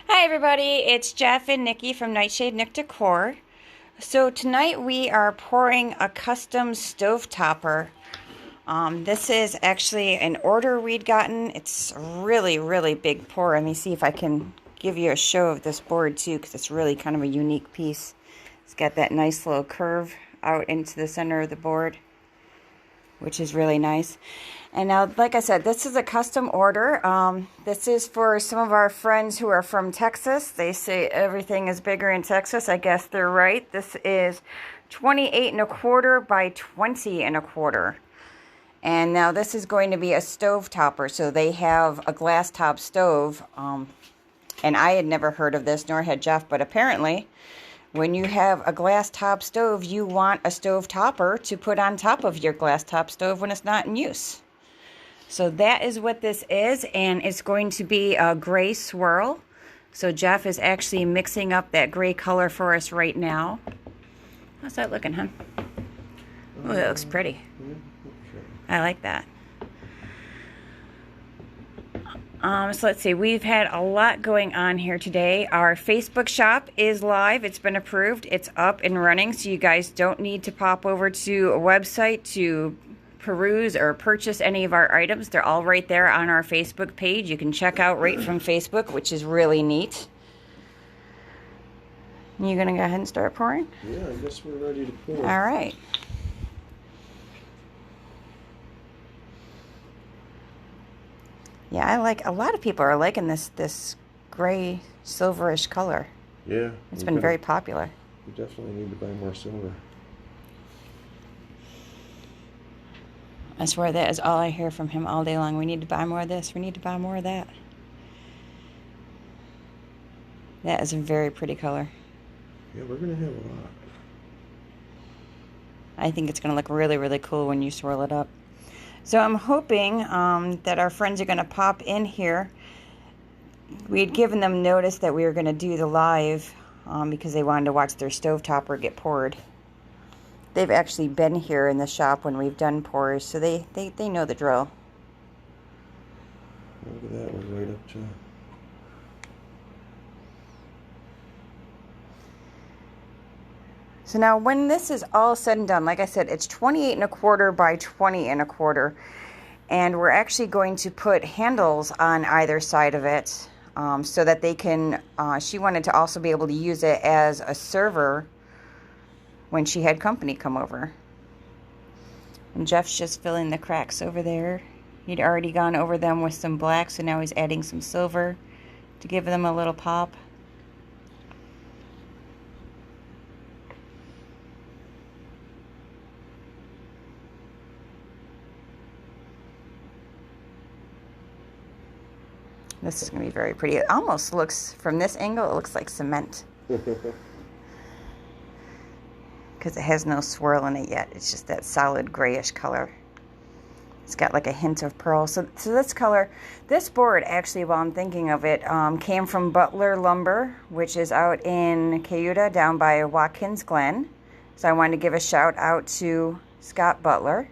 Hi everybody, it's Jeff and Nikki from Nightshade Nook Decor. So tonight we are pouring a custom stove topper. This is actually an order we'd gotten. It's a really big pour. Let me see if I can give you a show of this board too, because it's really kind of a unique piece. It's got that nice little curve out into the center of the board, which is really nice. And now, like I said, this is a custom order. This is for some of our friends who are from Texas. They say everything is bigger in Texas. I guess they're right. This is 28 1/4 by 20 1/4. And now this is going to be a stove topper. So they have a glass top stove. And I had never heard of this, nor had Jeff, but apparently when you have a glass top stove, you want a stove topper to put on top of your glass top stove when it's not in use. So that is what this is, and it's going to be a gray swirl. So Jeff is actually mixing up that gray color for us right now. How's that looking, hon? Oh, that looks pretty. I like that. So let's see, we've had a lot going on here today. Our Facebook shop is live. It's been approved. It's up and running, so you guys don't need to pop over to a website to peruse or purchase any of our items. They're all right there on our Facebook page. You can check out right from Facebook, which is really neat. You gonna go ahead and start pouring? Yeah, I guess we're ready to pour. All right. Yeah, I like, a lot of people are liking this gray silverish color. Yeah. It's been very popular. We definitely need to buy more silver. I swear that is all I hear from him all day long. We need to buy more of this. We need to buy more of that. That is a very pretty color. Yeah, we're going to have a lot. I think it's going to look really cool when you swirl it up. So I'm hoping that our friends are going to pop in here. We had given them notice that we were going to do the live because they wanted to watch their stove topper get poured. They've actually been here in the shop when we've done pours, so they know the drill. Look at that, we're right up to... So now when this is all said and done, like I said, it's 28 1/4 by 20 1/4. And we're actually going to put handles on either side of it so that they can, she wanted to also be able to use it as a server when she had company come over. And Jeff's just filling the cracks over there. He'd already gone over them with some black, so now he's adding some silver to give them a little pop. This is going to be very pretty. It almost looks, from this angle, it looks like cement. Because it has no swirl in it yet. It's just that solid grayish color. It's got like a hint of pearl. So this color, this board actually, while I'm thinking of it, came from Butler Lumber, which is out in Cayuta down by Watkins Glen. So I wanted to give a shout out to Scott Butler.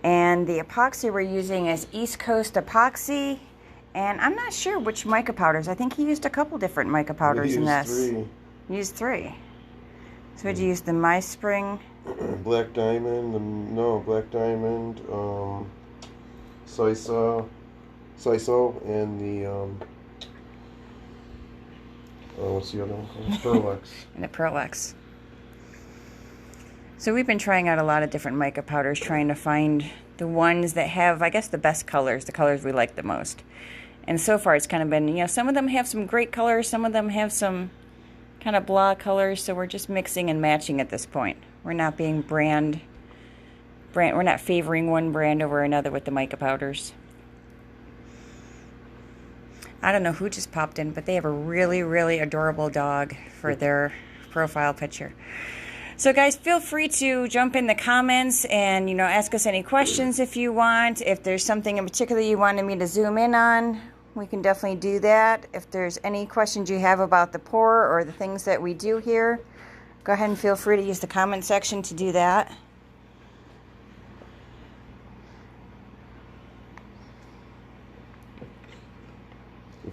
And the epoxy we're using is East Coast Epoxy. And I'm not sure which mica powders. I think he used a couple different mica powders in this. Three. He used 3. So would you use the My Spring? Black Diamond, Black Diamond, Siso, and the, what's the other one called? Pearl-X. And the Pearl-X. So we've been trying out a lot of different mica powders, trying to find the ones that have, I guess, the best colors, the colors we like the most. And so far it's kind of been, you know, some of them have some great colors, some of them have some kind of blah colors, so we're just mixing and matching at this point. We're not being we're not favoring one brand over another with the mica powders. I don't know who just popped in, but they have a really adorable dog for their profile picture. So guys, feel free to jump in the comments and, you know, ask us any questions if you want. If there's something in particular you wanted me to zoom in on, we can definitely do that. If there's any questions you have about the pour or the things that we do here, go ahead and feel free to use the comment section to do that.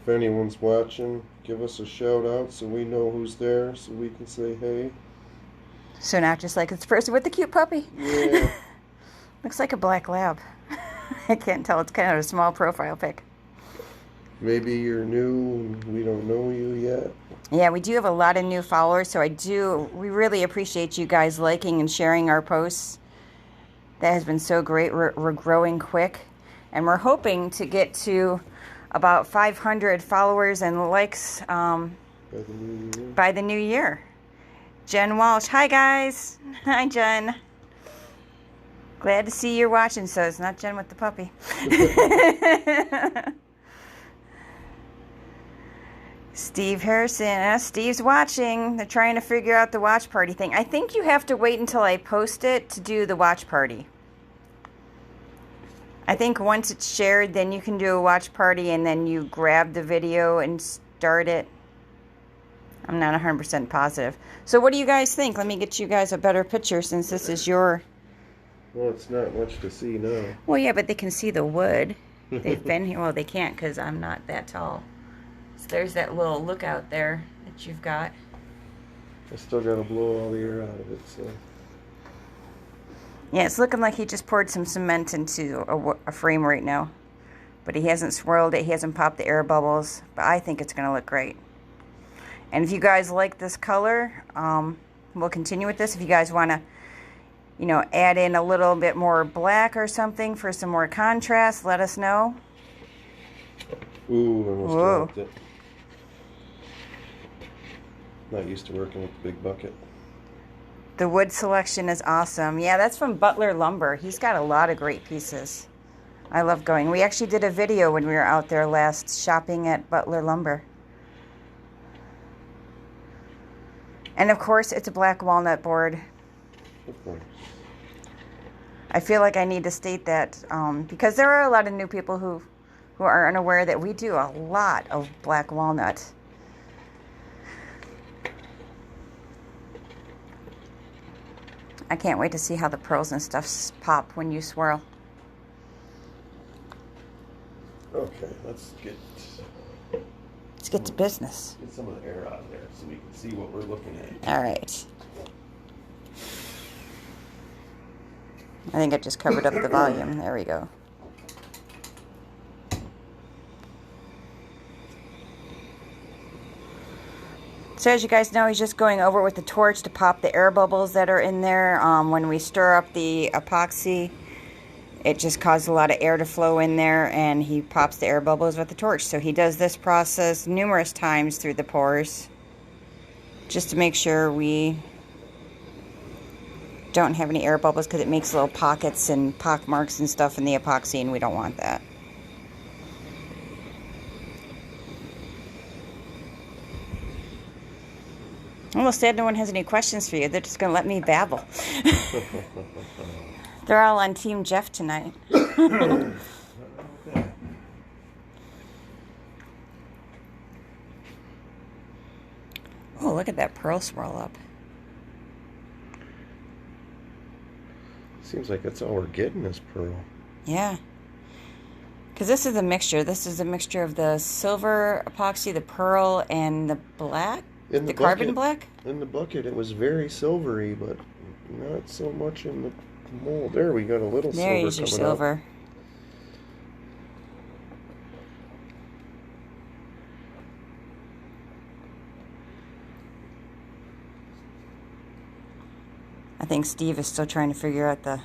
If anyone's watching, give us a shout out so we know who's there, so we can say hey. So not just like this person with the cute puppy. Yeah. Looks like a black lab. I can't tell. It's kind of a small profile pic. Maybe you're new and we don't know you yet. Yeah, we do have a lot of new followers, so we really appreciate you guys liking and sharing our posts. That has been so great. We're growing quick, and we're hoping to get to about 500 followers and likes by the new year. Jen Walsh. Hi, guys. Hi, Jen. Glad to see you're watching, so it's not Jen with the puppy. Steve Harrison. Steve's watching. They're trying to figure out the watch party thing. I think you have to wait until I post it to do the watch party. I think once it's shared, then you can do a watch party, and then you grab the video and start it. I'm not 100% positive. So what do you guys think? Let me get you guys a better picture since this is your... Well, it's not much to see now. Well, yeah, but they can see the wood. They've been here. Well, they can't because I'm not that tall. So there's that little lookout there that you've got. I still got to blow all the air out of it, so... Yeah, it's looking like he just poured some cement into a frame right now. But he hasn't swirled it. He hasn't popped the air bubbles. But I think it's going to look great. And if you guys like this color, we'll continue with this. If you guys want to, you know, add in a little bit more black or something for some more contrast, let us know. Ooh, I almost dropped it. Not used to working with the big bucket. The wood selection is awesome. Yeah, that's from Butler Lumber. He's got a lot of great pieces. I love going. We actually did a video when we were out there last shopping at Butler Lumber. And of course, it's a black walnut board. Of course. I feel like I need to state that because there are a lot of new people who are unaware that we do a lot of black walnut. I can't wait to see how the pearls and stuff pop when you swirl. Okay, let's get to business. Get some of the air out of there so we can see what we're looking at. All right. I think I just covered up the volume. There we go. So as you guys know, he's just going over with the torch to pop the air bubbles that are in there. When we stir up the epoxy, it just causes a lot of air to flow in there, and he pops the air bubbles with the torch. So he does this process numerous times through the pores, just to make sure we don't have any air bubbles, because it makes little pockets and pock marks and stuff in the epoxy, and we don't want that. Almost sad no one has any questions for you. They're just going to let me babble. They're all on Team Jeff tonight. Oh, look at that pearl swirl up. Seems like that's all we're getting is pearl. Yeah. Because this is a mixture. This is a mixture of the silver epoxy, the pearl, and the black. The carbon black? In the bucket, it was very silvery, but not so much in the mold. There, we got a little silver coming There's your silver. Up. I think Steve is still trying to figure out the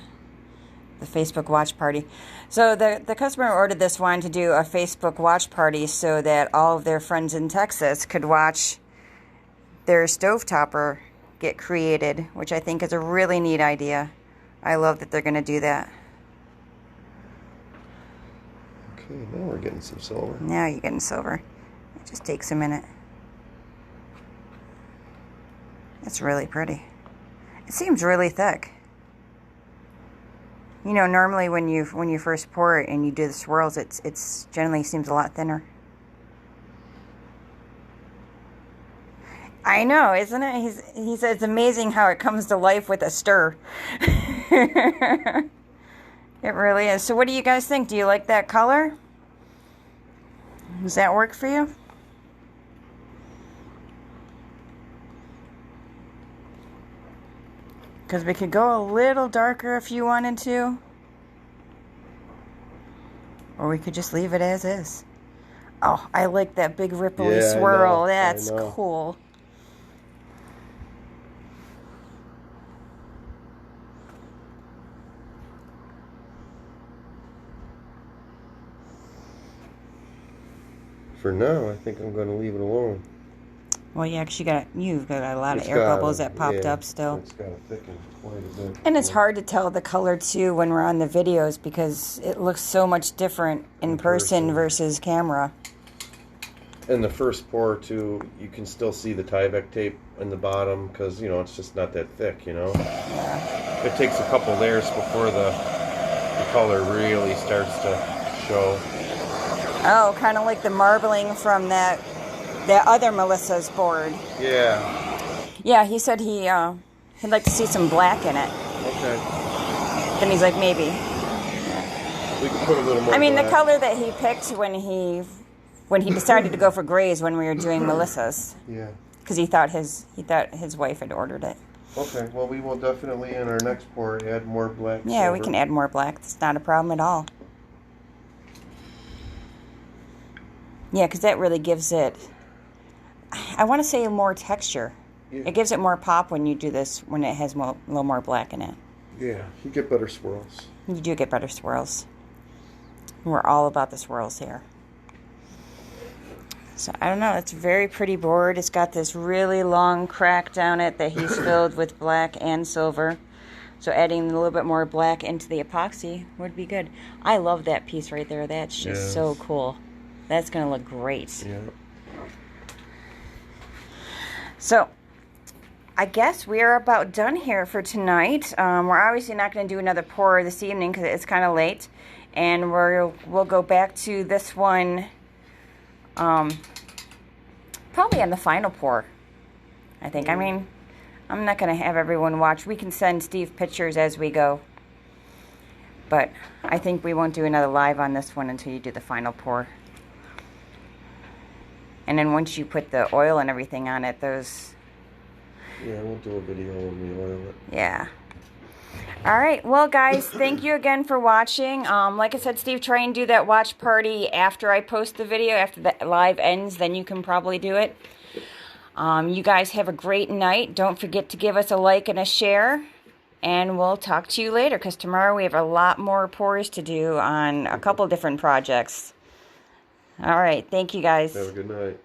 Facebook watch party. So the customer who ordered this wanted to do a Facebook watch party so that all of their friends in Texas could watch their stove topper get created, which I think is a really neat idea. I love that they're going to do that. Okay, now we're getting some silver. Now you're getting silver. It just takes a minute. It's really pretty. It seems really thick. You know, normally when you first pour it and you do the swirls, it's generally seems a lot thinner. I know, isn't it? He said it's amazing how it comes to life with a stir. It really is. So what do you guys think? Do you like that color? Does that work for you? Because we could go a little darker if you wanted to. Or we could just leave it as is. Oh, I like that big ripply swirl. That's cool. For now, I think I'm going to leave it alone. Well, yeah, because you've got a lot of air bubbles that popped up still. It's got to thicken quite a bit. And it's hard to tell the color, too, when we're on the videos because it looks so much different in person versus camera. And the first pour, too, you can still see the Tyvek tape in the bottom because, you know, it's just not that thick, you know? Yeah. It takes a couple layers before the color really starts to show. Oh, kind of like the marbling from that other Melissa's board. Yeah. Yeah, he said he'd like to see some black in it. Okay. Then he's like, maybe. We can put a little more I mean, black. the color that he picked when he decided to go for grays when we were doing Melissa's. Yeah. Because he thought his wife had ordered it. Okay, well, we will definitely, in our next pour, add more black Yeah, silver. we can add more black. That's not a problem at all. Yeah, because that really gives it, I want to say, more texture. Yeah. It gives it more pop when you do this, when it has a little more black in it. Yeah, you get better swirls. You do get better swirls. We're all about the swirls here. So, I don't know. It's a very pretty board. It's got this really long crack down it that he's filled with black and silver. So adding a little bit more black into the epoxy would be good. I love that piece right there. That's just so cool. That's going to look great. Yeah. So, I guess we are about done here for tonight. We're obviously not going to do another pour this evening because it's kind of late. And we'll go back to this one probably on the final pour, I think. I mean, I'm not going to have everyone watch. We can send Steve pictures as we go. But I think we won't do another live on this one until you do the final pour. And then once you put the oil and everything on it, those... Yeah, we'll do a video when we oil it. Yeah. All right. Well, guys, thank you again for watching. Like I said, Steve, try and do that watch party after I post the video. After the live ends, then you can probably do it. You guys have a great night. Don't forget to give us a like and a share. And we'll talk to you later, because tomorrow we have a lot more pours to do on a couple different projects. All right. Thank you, guys. Have a good night.